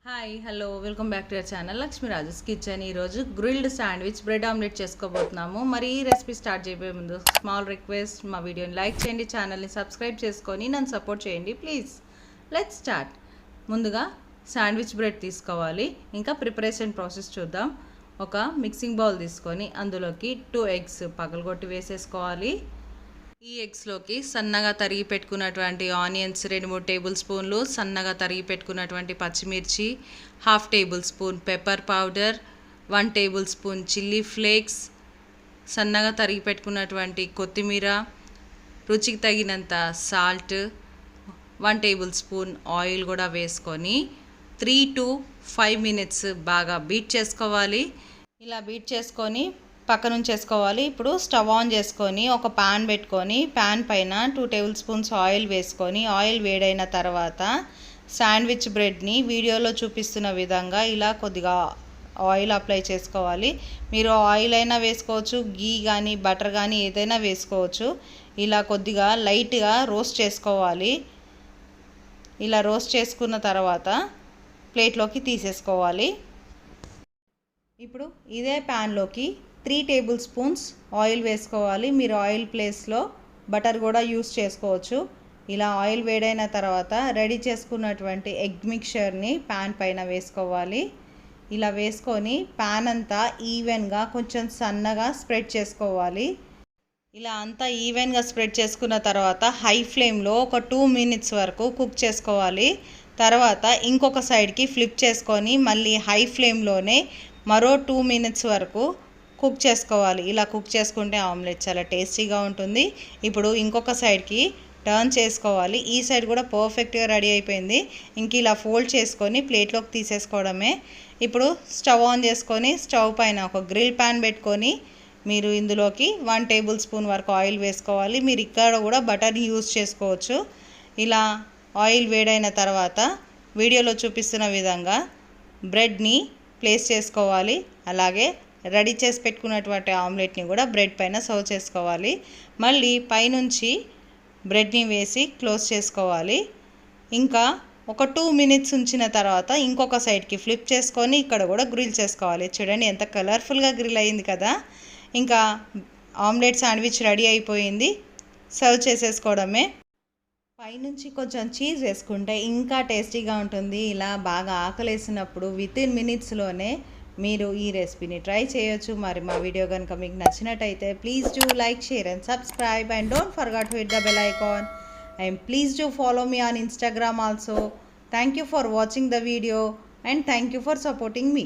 Hi hello welcome back to our channel Lakshmi Raju's kitchen. ఈరోజు grilled sandwich bread omelette చేసుకోబోతున్నాము. మరి ఈ రెసిపీ స్టార్ట్ చేయబోయే ముందు స్మాల్ రిక్వెస్ట్, మా వీడియోని లైక్ చేయండి, ఛానల్ని సబ్స్క్రైబ్ చేసుకొని నన్ను సపోర్ట్ చేయండి ప్లీజ్. Let's start. ముందుగా శాండ్విచ్ బ్రెడ్ తీసుకోవాలి. ఇంకా ప్రిపరేషన్ ప్రాసెస్ చూద్దాం. ఒక మిక్సింగ్ బౌల్ తీసుకొని అందులోకి 2 ఎగ్స్ పగలగొట్టి వేసేసుకోవాలి. ఈ ఎగ్స్లోకి సన్నగా తరిగి పెట్టుకున్నటువంటి ఆనియన్స్ 2-3 టేబుల్ స్పూన్లు, సన్నగా తరిగి పెట్టుకున్నటువంటి పచ్చిమిర్చి, 1/2 table spoon pepper powder, 1 table spoon chilli flakes, సన్నగా తరిగి పెట్టుకున్నటువంటి కొత్తిమీర, రుచికి తగినంత సాల్ట్, 1 టేబుల్ స్పూన్ ఆయిల్ కూడా వేసుకొని 3 to 5 మినిట్స్ బాగా బీట్ చేసుకోవాలి. ఇలా బీట్ చేసుకొని పక్కన ఉంచేసుకోవాలి. ఇప్పుడు స్టవ్ ఆన్ చేసుకొని ఒక పాన్ పెట్టుకొని పాన్ పైన 2 టేబుల్ స్పూన్స్ ఆయిల్ వేసుకొని ఆయిల్ వేడైన తర్వాత శాండ్విచ్ బ్రెడ్ని వీడియోలో చూపిస్తున్న విధంగా ఇలా కొద్దిగా ఆయిల్ అప్లై చేసుకోవాలి. మీరు ఆయిల్ అయినా వేసుకోవచ్చు, గీ కానీ బటర్ కానీ ఏదైనా వేసుకోవచ్చు. ఇలా కొద్దిగా లైట్గా రోస్ట్ చేసుకోవాలి. ఇలా రోస్ట్ చేసుకున్న తర్వాత ప్లేట్లోకి తీసేసుకోవాలి. ఇప్పుడు ఇదే ప్యాన్లోకి 3 టేబుల్ స్పూన్స్ ఆయిల్ వేసుకోవాలి. మీరు ఆయిల్ ప్లేస్లో బటర్ కూడా యూస్ చేసుకోవచ్చు. ఇలా ఆయిల్ వేడైన తర్వాత రెడీ చేసుకున్నటువంటి ఎగ్ మిక్చర్ని ప్యాన్ పైన వేసుకోవాలి. ఇలా వేసుకొని ప్యాన్ అంతా ఈవెన్గా కొంచెం సన్నగా స్ప్రెడ్ చేసుకోవాలి. ఇలా అంతా ఈవెన్గా స్ప్రెడ్ చేసుకున్న తర్వాత హై ఫ్లేమ్లో ఒక 2 మినిట్స్ వరకు కుక్ చేసుకోవాలి. తర్వాత ఇంకొక సైడ్కి ఫ్లిప్ చేసుకొని మళ్ళీ హై ఫ్లేమ్లోనే మరో 2 మినిట్స్ వరకు కుక్ చేసుకోవాలి. ఇలా కుక్ చేసుకుంటే ఆమ్లెట్ చాలా టేస్టీగా ఉంటుంది. ఇప్పుడు ఇంకొక సైడ్కి టర్న్ చేసుకోవాలి. ఈ సైడ్ కూడా పర్ఫెక్ట్గా రెడీ అయిపోయింది. ఇంక ఇలా ఫోల్డ్ చేసుకొని ప్లేట్లోకి తీసేసుకోవడమే. ఇప్పుడు స్టవ్ ఆన్ చేసుకొని స్టవ్ పైన ఒక గ్రిల్ ప్యాన్ పెట్టుకొని మీరు ఇందులోకి 1 టేబుల్ స్పూన్ వరకు ఆయిల్ వేసుకోవాలి. మీరు ఇక్కడ కూడా బటర్ని యూజ్ చేసుకోవచ్చు. ఇలా ఆయిల్ వేడైన తర్వాత వీడియోలో చూపిస్తున్న విధంగా బ్రెడ్ని ప్లేస్ చేసుకోవాలి. అలాగే రెడీ చేసి పెట్టుకున్నటువంటి ఆమ్లెట్ని కూడా బ్రెడ్ పైన సర్వ్ చేసుకోవాలి. మళ్ళీ పైనుంచి బ్రెడ్ని వేసి క్లోజ్ చేసుకోవాలి. ఇంకా ఒక 2 మినిట్స్ ఉంచిన తర్వాత ఇంకొక సైడ్కి ఫ్లిప్ చేసుకొని ఇక్కడ కూడా గ్రిల్ చేసుకోవాలి. చూడండి ఎంత కలర్ఫుల్గా గ్రిల్ అయింది కదా. ఇంకా ఆమ్లెట్ శాండ్విచ్ రెడీ అయిపోయింది. సర్వ్ చేసేసుకోవడమే. పైనుంచి కొంచెం చీజ్ వేసుకుంటే ఇంకా టేస్టీగా ఉంటుంది. ఇలా బాగా ఆకలేసినప్పుడు వితిన్ మినిట్స్లోనే మీరు ఈ రెసిపీని ట్రై చేయొచ్చు. మరి మా వీడియో కనుక మీకు నచ్చినట్టయితే please do like, share and subscribe and don't forget to hit the bell icon and please do follow me on Instagram also. Thank you for watching the video and thank you for supporting me.